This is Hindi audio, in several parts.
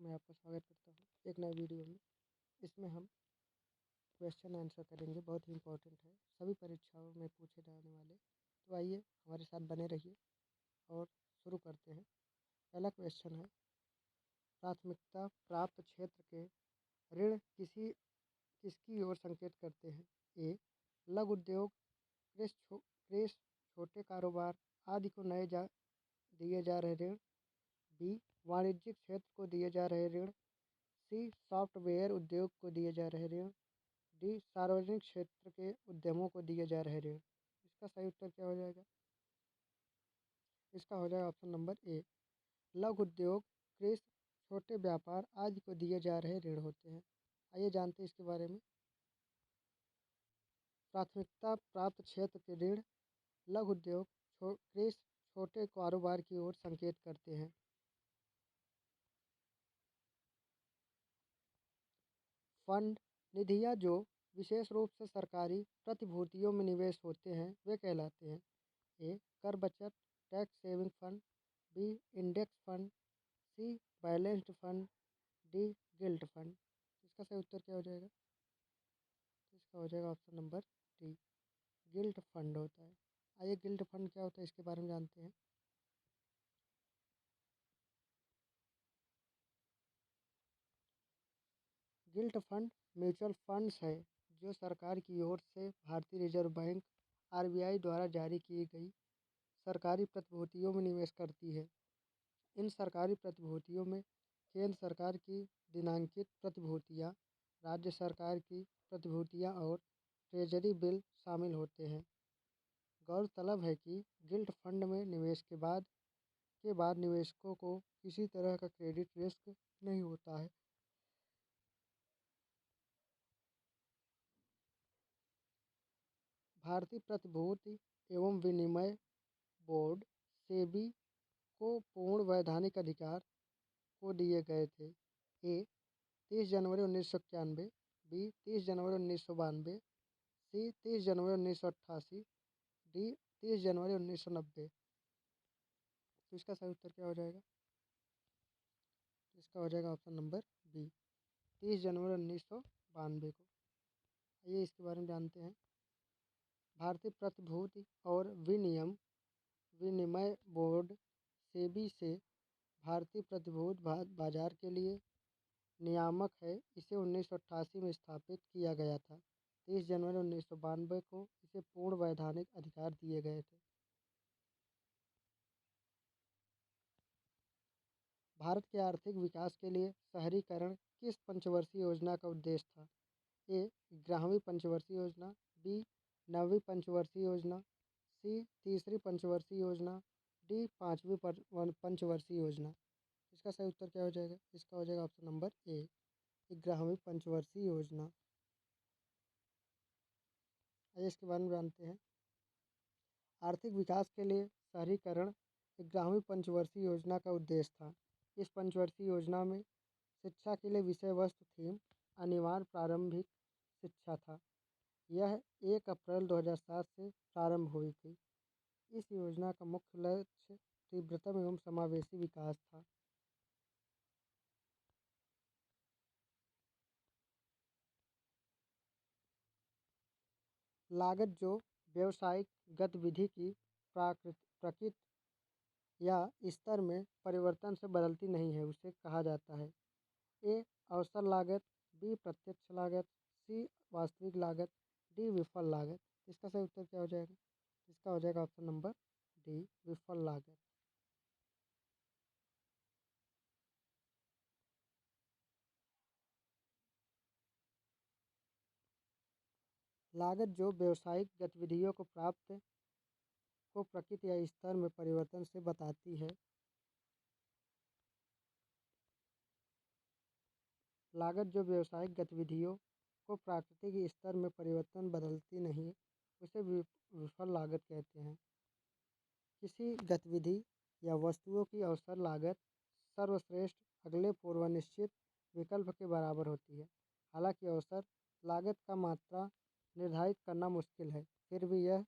मैं आपका स्वागत करता हूँ एक नए वीडियो में। इसमें हम क्वेश्चन आंसर करेंगे, बहुत ही इम्पोर्टेंट है, सभी परीक्षाओं में पूछे जाने वाले। तो आइए हमारे साथ बने रहिए और शुरू करते हैं। पहला क्वेश्चन है, प्राथमिकता प्राप्त क्षेत्र के ऋण किसकी ओर संकेत करते हैं? ए. लघु उद्योग, कृषि, छोटे कारोबार आदि को दिए जा रहे ऋण। बी. वाणिज्यिक क्षेत्र को दिए जा रहे ऋण। सी. सॉफ्टवेयर उद्योग को दिए जा रहे ऋण। डी. सार्वजनिक क्षेत्र के उद्यमों को दिए जा रहे ऋण। इसका सही उत्तर क्या हो जाएगा? इसका हो जाएगा ऑप्शन नंबर ए। लघु उद्योग, कृषि, छोटे व्यापार आदि को दिए जा रहे ऋण होते हैं। आइए जानते हैं इसके बारे में। प्राथमिकता प्राप्त क्षेत्र के ऋण लघु उद्योग, कृषि, छोटे कारोबार की ओर संकेत करते हैं। फंड, निधियां जो विशेष रूप से सरकारी प्रतिभूतियों में निवेश होते हैं वे कहलाते हैं। ए. कर बचत, tax saving fund. B. Index fund. C. Balanced fund. D. Gilt fund. इसका सही उत्तर क्या हो जाएगा? इसका हो जाएगा option number D, gilt fund होता है। आइए गिल्ट फंड क्या होता है इसके बारे में जानते हैं। गिल्ट फंड म्यूचुअल फंड्स है जो सरकार की ओर से भारतीय रिजर्व बैंक (आरबीआई) द्वारा जारी की गई सरकारी प्रतिभूतियों में निवेश करती है। इन सरकारी प्रतिभूतियों में केंद्र सरकार की दिनांकित प्रतिभूतियां, राज्य सरकार की प्रतिभूतियां और ट्रेजरी बिल शामिल होते हैं। गौरतलब है कि गिल्ट फंड में निवेश के बाद निवेशकों को किसी तरह का क्रेडिट रिस्क नहीं होता है। भारतीय प्रतिभूति एवं विनिमय बोर्ड (सेबी) को पूर्ण वैधानिक अधिकार को दिए गए थे। ए. 30 जनवरी 1991। बी. 30 जनवरी 1992। सी. 30 जनवरी 1988। डी. 30 जनवरी 1990। तो इसका सही उत्तर क्या हो जाएगा? इसका हो जाएगा ऑप्शन नंबर बी, 30 जनवरी 1992 को। आइए इसके बारे में जानते हैं। भारतीय प्रतिभूति और विनिमय बोर्ड (सेबी) से भारतीय प्रतिभूति बाजार के लिए नियामक है। इसे 1988 में स्थापित किया गया था। 30 जनवरी 1992 को इसे पूर्ण वैधानिक अधिकार दिए गए थे। भारत के आर्थिक विकास के लिए शहरीकरण किस पंचवर्षीय योजना का उद्देश्य था? ए. 11वीं पंचवर्षीय योजना। बी. 9वीं पंचवर्षीय योजना। सी. तीसरी पंचवर्षीय योजना। डी. 5वीं पंचवर्षीय योजना। इसका सही उत्तर क्या हो जाएगा? इसका हो जाएगा ऑप्शन नंबर ए, 11वीं पंचवर्षीय योजना। आइए इसके बारे में जानते हैं। आर्थिक विकास के लिए शहरीकरण 11वीं पंचवर्षीय योजना का उद्देश्य था। इस पंचवर्षीय योजना में शिक्षा के लिए विषय वस्तु थीम अनिवार्य प्रारंभिक शिक्षा था। यह 1 अप्रैल 2007 से प्रारंभ हुई थी। इस योजना का मुख्य लक्ष्य तीव्रतम एवं समावेशी विकास था। लागत जो व्यावसायिक गतिविधि की प्रकृति या स्तर में परिवर्तन से बदलती नहीं है उसे कहा जाता है। ए. अवसर लागत। बी. प्रत्यक्ष लागत। सी. वास्तविक लागत। डी. विफल लागत। इसका सही उत्तर क्या हो जाएगा? इसका हो जाएगा ऑप्शन नंबर डी, विफल लागत। लागत जो व्यावसायिक गतिविधियों को प्रकृति या स्तर में परिवर्तन से बताती है। लागत जो व्यावसायिक गतिविधियों को प्राकृतिक स्तर में परिवर्तन बदलती नहीं उसे विफल लागत कहते हैं। किसी गतिविधि या वस्तुओं की अवसर लागत सर्वश्रेष्ठ अगले पूर्वनिश्चित विकल्प के बराबर होती है। हालांकि अवसर लागत का मात्रा निर्धारित करना मुश्किल है, फिर भी यह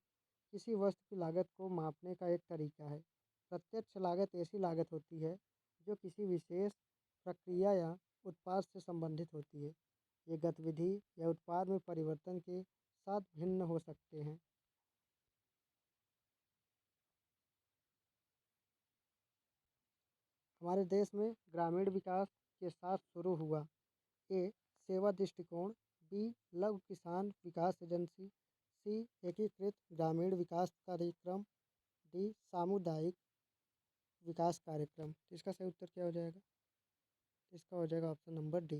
किसी वस्तु की लागत को मापने का एक तरीका है। प्रत्यक्ष लागत ऐसी लागत होती है जो किसी विशेष प्रक्रिया प्रक्रिया या उत्पाद से संबंधित होती है। ये गतिविधि या उत्पाद में परिवर्तन के साथ भिन्न हो सकते हैं। हमारे देश में ग्रामीण विकास के साथ शुरू हुआ। ए सेवा दृष्टिकोण, बी लघु किसान विकास एजेंसी, सी एकीकृत ग्रामीण विकास कार्यक्रम, डी सामुदायिक विकास कार्यक्रम। तो इसका सही उत्तर क्या हो जाएगा? इसका हो जाएगा ऑप्शन नंबर डी,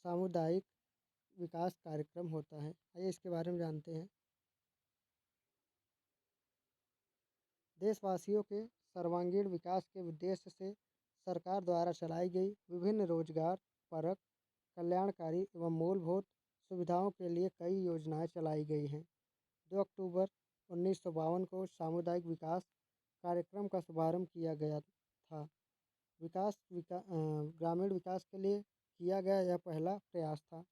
सामुदायिक विकास कार्यक्रम होता है। आइए इसके बारे में जानते हैं। देशवासियों के सर्वांगीण विकास के उद्देश्य से सरकार द्वारा चलाई गई विभिन्न रोजगार परक, कल्याणकारी एवं मूलभूत सुविधाओं के लिए कई योजनाएं चलाई गई हैं। 2 अक्टूबर 1952 को सामुदायिक विकास कार्यक्रम का शुभारंभ किया गया था। ग्रामीण विकास के लिए किया गया यह पहला प्रयास था।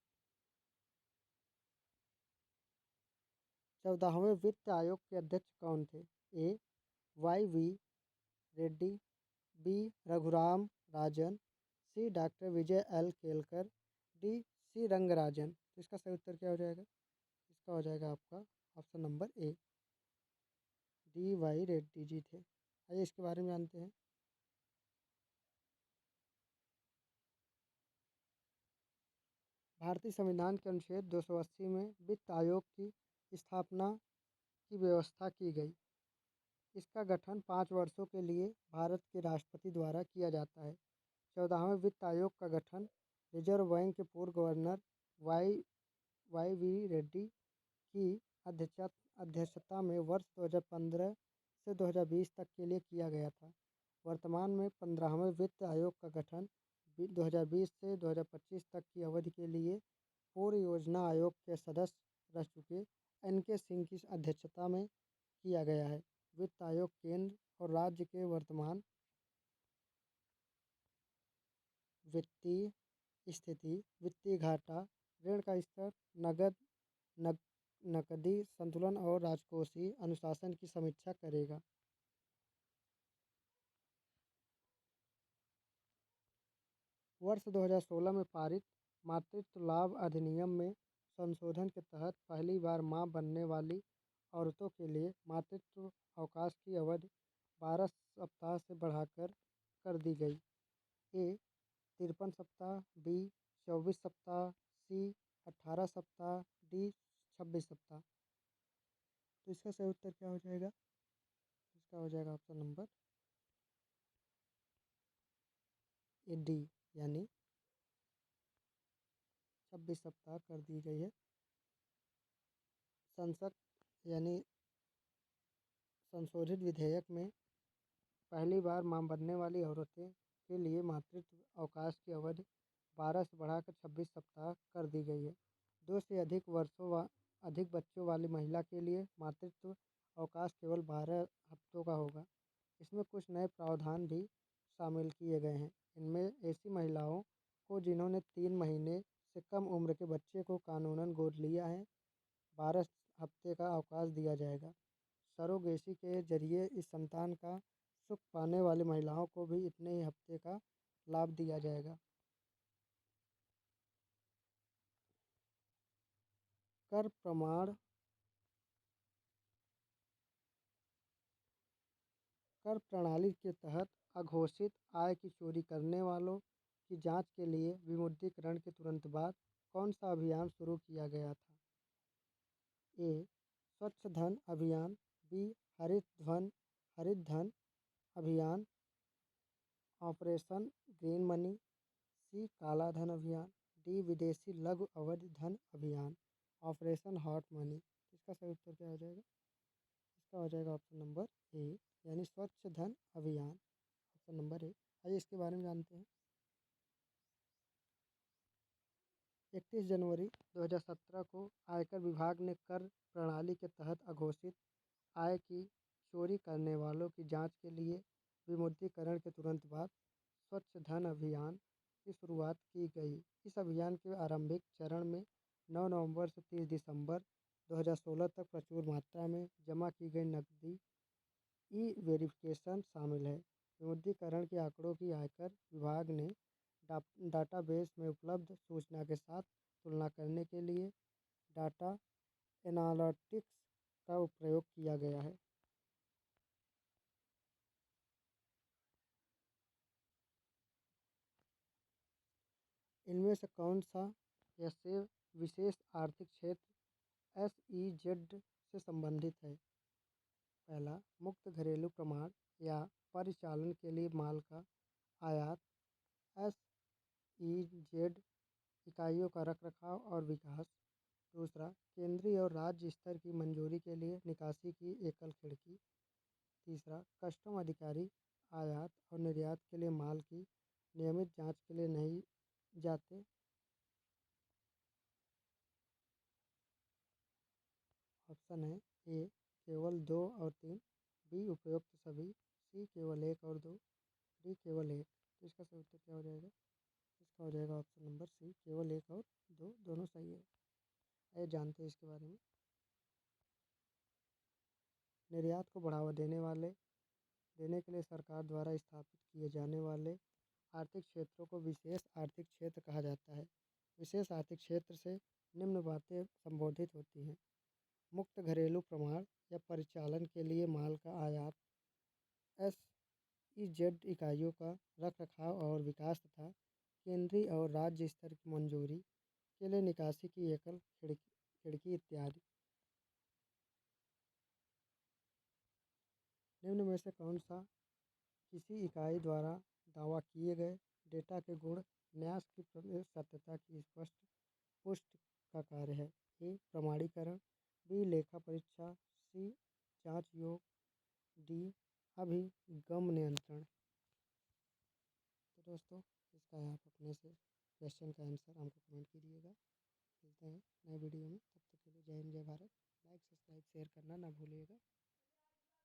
14वें वित्त आयोग के अध्यक्ष कौन थे? A Y V Reddy, B Raghuram Rajan, C doctor Vijay L Kelkar, D C Rangarajan. तो इसका सही उत्तर क्या हो जाएगा? इसका हो जाएगा आपका option number A, D Y Reddy ji थे। आइए इसके बारे में जानते हैं। भारतीय संविधान के अनुच्छेद 280 में वित्त आयोग की स्थापना की व्यवस्था की गई। इसका गठन 5 वर्षों के लिए भारत के राष्ट्रपति द्वारा किया जाता है। 14वें वित्त आयोग का गठन रिजर्व बैंक के पूर्व गवर्नर वाई वी रेड्डी की अध्यक्षता में वर्ष 2015 से 2020 तक के लिए किया गया था। वर्तमान में 15वें वित्त आयोग का गठन 2020 से 2025 तक की अवधि के लिए पूर्व योजना आयोग के सदस्य रह चुके एन.के. सिंह की अध्यक्षता में किया गया है। वित्त आयोग केंद्र और राज्य के वर्तमान वित्तीय स्थिति, वित्तीय घाटा, ऋण का स्तर, नकदी संतुलन और राजकोषीय अनुशासन की समीक्षा करेगा। वर्ष 2016 में पारित मातृत्व लाभ अधिनियम में संशोधन के तहत पहली बार मां बनने वाली औरतों के लिए मातृत्व अवकाश की अवधि 12 सप्ताह से बढ़ाकर कर दी गई। ए 53 सप्ताह, बी 24 सप्ताह, सी 18 सप्ताह, डी 26 सप्ताह। तो इसका सही उत्तर क्या हो जाएगा? इसका हो जाएगा ऑप्शन नंबर ए डी, यानी 26 सप्ताह कर दी गई है। संसद यानी संशोधित विधेयक में पहली बार मां बनने वाली औरतें के लिए मातृत्व अवकाश की अवधि 12 से बढ़ाकर 26 सप्ताह कर दी गई है। 2 से अधिक बच्चों वाली महिला के लिए मातृत्व अवकाश केवल 12 हफ्तों का होगा। इसमें कुछ नए प्रावधान भी शामिल किए गए हैं। इनमें ऐसी महिलाओं को जिन्होंने 3 महीने से कम उम्र के बच्चे को कानूनन गोद लिया है, 12 हफ्ते का अवकाश दिया जाएगा। सरोगेसी के जरिए इस संतान का सुख पाने वाली महिलाओं को भी इतने ही हफ्ते का लाभ दिया जाएगा। कर प्रमाण कर प्रणाली के तहत अघोषित आय की चोरी करने वालों की जांच के लिए विमुद्रीकरण के तुरंत बाद कौन सा अभियान शुरू किया गया था? ए स्वच्छ धन अभियान, बी हरित धन अभियान ऑपरेशन ग्रीन मनी, सी काला धन अभियान, डी विदेशी लघु अवधि धन अभियान ऑपरेशन हॉट मनी। इसका सही उत्तर क्या हो जाएगा? इसका हो जाएगा ऑप्शन नंबर ए, यानी स्वच्छ धन अभियान, ऑप्शन नंबर ए। आइए इसके बारे में जानते हैं। 31 जनवरी 2017 को आयकर विभाग ने कर प्रणाली के तहत अघोषित आय की चोरी करने वालों की जांच के लिए विमुद्रीकरण के तुरंत बाद स्वच्छ धन अभियान की शुरुआत की गई। इस अभियान के आरंभिक चरण में 9 नवंबर से 30 दिसंबर 2016 तक प्रचुर मात्रा में जमा की गई नकदी ई वेरिफिकेशन शामिल है। विमुद्रीकरण के आंकड़ों की आयकर विभाग ने डाटाबेस में उपलब्ध सूचना के साथ तुलना करने के लिए डाटा एनालिटिक्स का प्रयोग किया गया है। इनमें से कौन सा ऐसे विशेष आर्थिक क्षेत्र SEZ से संबंधित है? पहला, मुक्त घरेलू प्रमाण या परिचालन के लिए माल का आयात। SEZ इकाइयों का रखरखाव और विकास। दूसरा, केंद्रीय और राज्य स्तर की मंजूरी के लिए निकासी की एकल खिड़की। तीसरा, कस्टम अधिकारी आयात और निर्यात के लिए माल की नियमित जांच के लिए नहीं जाते। ऑप्शन है ए केवल 2 और 3, बी उपयुक्त सभी, सी केवल 1 और 2, डी केवल 1। तो इसका सही उत्तर क्या हो जाएगा? इसका हो जाएगा ऑप्शन नंबर सी, केवल 1 और 2, दोनों सही है। आइए जानते हैं इसके बारे में। निर्यात को बढ़ावा देने के लिए सरकार द्वारा स्थापित किए जाने वाले आर्थिक क्षेत्रों को विशेष आर्थिक क्षेत्र कहा जाता है। विशेष आर्थिक क्षेत्र से निम्न बातें संबोधित होती हैं: मुक्त घरेलू प्रमाण या परिचालन के लिए माल का आयात, SEZ इकाइयों का रखरखाव और विकास तथा केंद्रीय और राज्य स्तर की मंजूरी के लिए निकासी की एकल खिड़की इत्यादि। निम्न में से कौन सा किसी इकाई द्वारा दावा किए गए डेटा के गुण न्यास की सत्यता की स्पष्ट पुष्टि का कार्य है? ए प्रमाणीकरण, बी लेखा परीक्षा, सी जांच योग, डी अभिगम नियंत्रण। तो दोस्तों, इसका आप अपने से क्वेश्चन का आंसर हमको कमेंट कीजिएगा। मिलते हैं नए वीडियो में, तब तक के लिए जय हिंद जय भारत। लाइक सब्सक्राइब शेयर करना ना भूलिएगा।